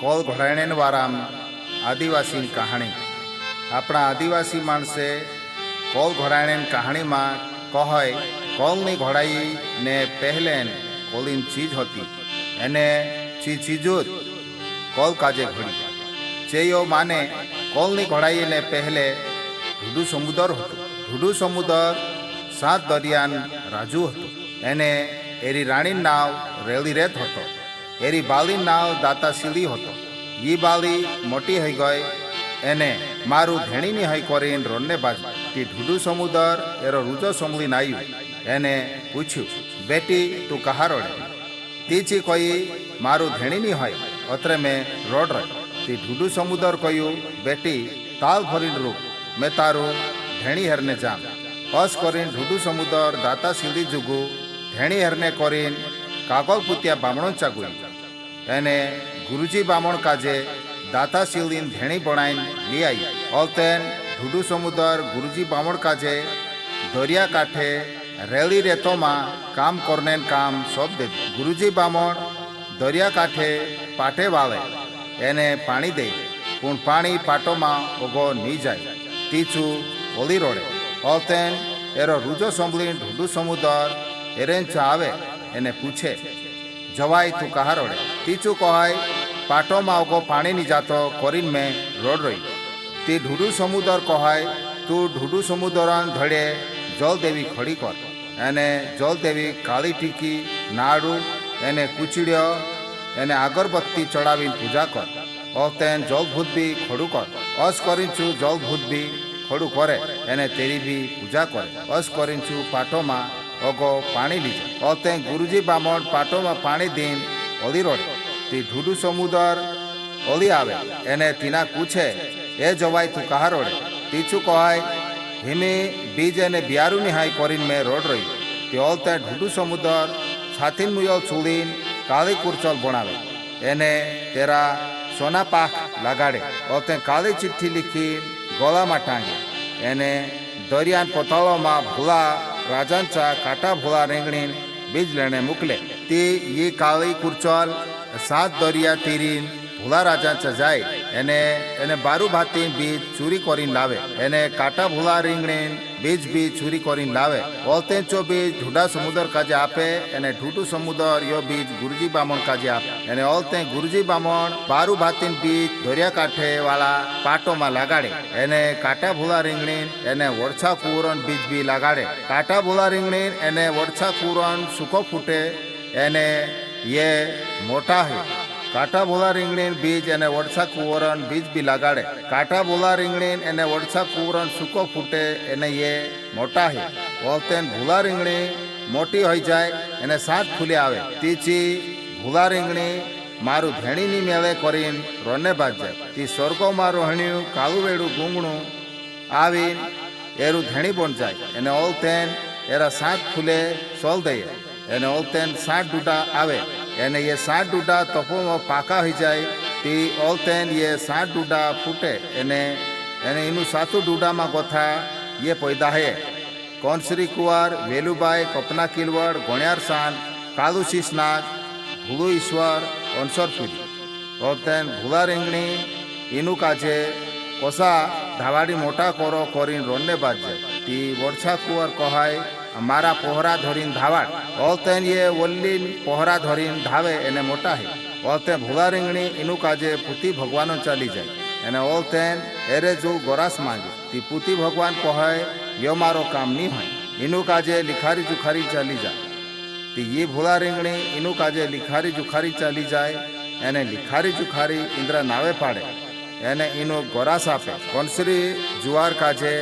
Call ઘોડાયણ વારામ આદિવાસી કહાણી। આપણા આદિવાસી માણસે call ઘોડાયણ કહાણીમાં કહય કોલની ઘોડાઈ ને પહેલેન કોલીન ચીજ હતી એને ચીજો જ કોલ કાજે ઘડી ચેયો માને કોલની ઘોડાઈ ને પહેલે ઢૂઢું સમુદર હતું। ઢૂઢું સમુદર 7 દરિયાન રાજુ હતું। એને એરી રાણીનું નાવ રેલી રેત હતો। એરી બાલીનું નાવ દાતાશીલી હતો। ઈ બાલી મોટી હઈ ગઈ એને મારું ધેણીની હઈ કરીને રોનને બાજુ તી ઢૂઢું સમુદર એરો રૂજો સંભળીને આવ્યું। એને પૂછ્યું, બેટી તું કહા રોડે? તીચી કોઈ મારું ધેણીની હોય અત્રે મેં રોડ રહી। તી ઢૂઢું સમુદર કહ્યું, બેટી તાલ ભરીને રૂપ મેં તારું ધેણી હેરને જામ। બસ કરીને ઢૂઢું સમુદર દાતાશીલી જુગું ધેણી હેરને કરીને કાગળ પૂત્યા બામણો ચાગુઈ। એને ગુરુજી બામણ કાજે દાતાશીલીન ધેણી બનાઈને લઈ આવી। ઓલતેન ઢૂઢું સમુદર ગુરુજી બામણ કાજે દરિયા કાંઠે રેલી રેતોમાં કામ કરને કામ સોંપ દે। ગુરુજી બામણ દરિયા કાંઠે પાટે વાવે એને પાણી દે પણ પાણી પાટોમાં ઓગો નહીં જાય। તીચું ઓલી રોડે ઓલતેન એરો રૂજો સંભળીને ઢૂઢું સમુદર એરેન આવે એને પૂછે, જવાય તું કહા રોડે? તીચું કહાય પાટોમાં ઓગો પાણી ની જાતો કરીને મેં રોડ રહી। તે ઢૂઢું સમુદર કહાય તું ઢૂઢું સમુદરાન ધડે જલદેવી ખડી કર। એને જલદેવી કાળી ટીકી નાડું એને કૂચડ્યો એને અગરબત્તી ચડાવીને પૂજા કર। ઓતેન જલભૂત બી ખડું કર। અસ કરીને છું જલભૂત બી ખડું કરે એને તેરી બી પૂજા કરે। અસ કરીને છું પાટોમાં ઓગો પાણી લીધે। ઓતેન ગુરુજી બામણ પાટોમાં પાણી દઈને ઓલી રોડે તે ઢૂઢું સમુદર ઓલી આવે એને તીના પૂછે, એ જવાય તું કહા રોડે? તીચું કહાય હિમે બીજ એને બિયારું નિહાય કરીને મેં રોડ રહી। તે ઓલતે ઢૂઢું સમુદર છાતીન મુયલ છોડીને કાળી કુરચલ ભણાવે એને તેરા સોના પાખ લગાડે। ઓલતે કાળી ચિઠ્ઠી લીખી ગોળામાં ટાંગે એને દરિયાન પોતાળોમાં ભૂલા રાજાંચા કાંટા ભૂલા રેંગણીને બીજ લેણે મોકલે। તે એ કાળી કુરચલ 7 દરિયા તીરીને ભૂલા રાજાંચા જાય એને બારું ભાતીન બીજ ચોરી કરીને લાવે। એને કાંટા ભૂલા રીંગણીને બીજ બી ચોરી કરીને લાવે। ઓલતેન ચો બીજ ઢૂઢા સમુદર કાજે આપે એને ઢૂઢું સમુદર યો બીજ ગુરુજી બામણ કાજે આપે એને ઓલતેન ગુરુજી બામણ બારું ભાતીન બીજ દરિયા કાંઠે વાળા પાટોમાં લગાડે। એને કાંટા ભૂલા રીંગણીને એને વરછા કુવરણ બીજ બી લગાડે। કાંટા ભૂલા રીંગણીને એને વરછા કુવરણ સૂકો ફૂટે એને ये मोटा है। कांटा बोला રીંગણીન બીજ એને વરસા કુવરણ બીજ બી લગાડે। કાંટા બોલા રીંગણીન એને વરસા કુવરણ સૂકો ફૂટે એને એ મોટા હે। ઓલતેન ભૂલા રીંગણી મોટી હોઈ જાય એને 7 ફૂલે આવે। તીચી ભૂલા રીંગણી મારું ધેણીની મેળે કરીને રોને બાજે। તી સ્વર્ગોમાં રોહણ્યું કાળું વેડું ગુંગણું આવીને એરું ધેણી બન જાય એને ઓલતેન એરા 7 ફૂલે સોલ દઈએ। એને ઓલતેન 7 ડૂડા આવે એને એ 7 ડૂડા તપોમાં પાકા હોઈ જાય। તે ઓલતેન એ 7 ડૂડા ફૂટે એને એનું 7 ડૂડામાં ગોથા એ પૈદા હે કોનશ્રી કુંવર વેલુબાઈ કપના કિલવડ ગોણ્યાર સાન કાલુ શીશનાગ ભૂલું ઈશ્વર અનસરપુરી। ઓલતેન ભૂલા રીંગણી એનું કાજે કોસા ધાવાડી મોટા કોરો કરીને રોનને બાજે। તી વરછા કુંવર કહાય મારા પહોરા ધરીને ધાવાડ। ઓલતેન એ વલ્લીન પહોરા ધરીને ધાવે એને મોટા હે। ઓલતેન ભૂલા રીંગણી એનું કાજે પૂતી ભગવાનો ચાલી જાય એને ઓલતેન એરે જો ગોરાસ માંગે। તી પૂતી ભગવાન કહાય યો મારો કામ નહીં હોય એનું કાજે લિખારી જુખારી ચાલી જાય। તી એ ભૂલા રીંગણી એનું કાજે લિખારી જુખારી ચાલી જાય એને લિખારી જુખારી ઇન્દ્ર નાવે પાડે એને એનો ગોરાસ આપે। કોનશ્રી જુવાર કાજે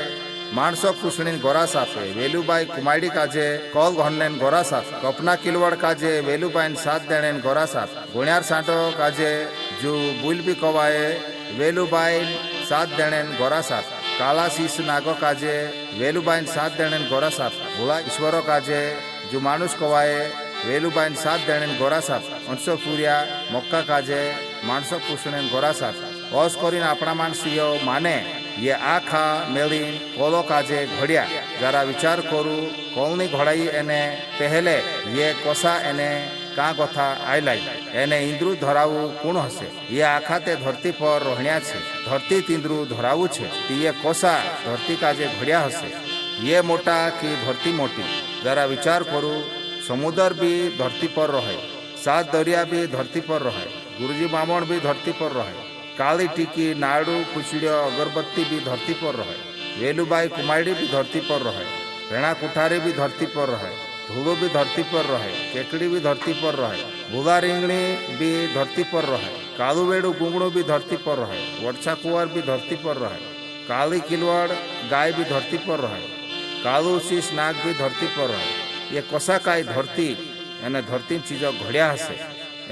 માણસો કૃષ્ણીને ગોરાસ આપે। વેલુબાઈ કુમાડી કાજે કોલ ઘરને ગોરાસ આપે। કપના કિલવડ કાજે વેલુબાઈને 7 દેણે ગોરાસ આપે। ગુણ્યાર સાંટો કાજે જો બુલબી કવાએ વેલુબાઈ 7 દેણે ગોરાસ આપે। કાલા શીશ નાગો કાજે વેલુબાઈને 7 દેણે ગોરાસ આપે। ભોળા ઈશ્વરો કાજે જો માણુસ કવાએ વેલુબાઈને 7 દેણે ગોરાસ આપે। 800 પૂર્યા મોક્કા કાજે માણસો કૃષ્ણીને ગોરાસ આપે। ઓસ કરીને આપણા માણસીઓ માને ये आखा मेली कोलो काजे घड़िया। जरा विचार करू कोलनी घोड़ाई एने पहले ये कोसा एने का कथा आई लाई। એને ઈંદ્રું ધરાવું કોણ હશે? એ આખા તે ધરતી પર રોહણ્યા છે, ધરતી તીંદ્રું ધરાવું છે, તે કોસા ધરતી કાજે ઘડ્યા હશે? એ મોટા કે ધરતી મોટી? જરા વિચાર કરું, સમુદ્ર બી ધરતી પર રહે, સાત દરિયા બી ધરતી પર રહે, ગુરુજી બામણ બી ધરતી પર રહે, કાળી ટીકી નાડું કુચડ્યો અગરબત્તી બી ધરતી પર રહે, વેલુબાઈ કુમાડી બી ધરતી પર રહે, ભેણા કુઠારી બી ધરતી પર રહે, ધૂળો બી ધરતી પર રહે, કેકડી બી ધરતી પર રહે, ભૂલા રીંગણી બી ધરતી પર રહે, કાળું વેડું ગુંગણું બી ધરતી પર રહે, વરછા કુંવર બી ધરતી પર રહે, કાળી કિલવડ ગાય બી ધરતી પર રહે, કાળું શીશ નાગ બી ધરતી પર રહે. એ કસાકાય ધરતી અને ધરતી ચીજો ઘડ્યા હશે,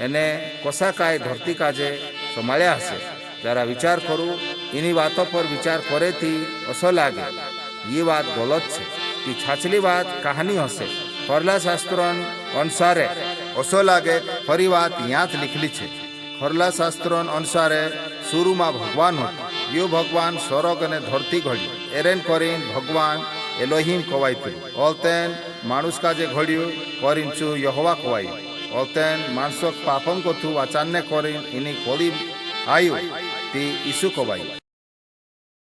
એને કસાકાય ધરતી કાજે સંભાળ્યા હશે. જરા વિચાર કરું, એની વાતો પર વિચાર કરેથી અસો લાગે એ વાત ગલત છે, એ છાછલી વાત કહાની હશે. ખરલા શાસ્ત્રો અનુસારે અસો લાગે ફરી વાત ત્યાં જ લીખેલી છે. ખરલા શાસ્ત્રો અનુસારે શુરુમાં ભગવાન હતું, યો ભગવાન સ્વર્ગ અને ધરતી ઘડ્યું, એરેન કરીને ભગવાન એલોહિમ કવાયતું. ઓલતેન માણુસ કાજે ઘડ્યું કરીને છું યહોવા કવાયું. ઓલતેન માણસો પાપમ કોથું વાચાનને કરીને એની કોળી આયુ તે ઈસુ કવાયું.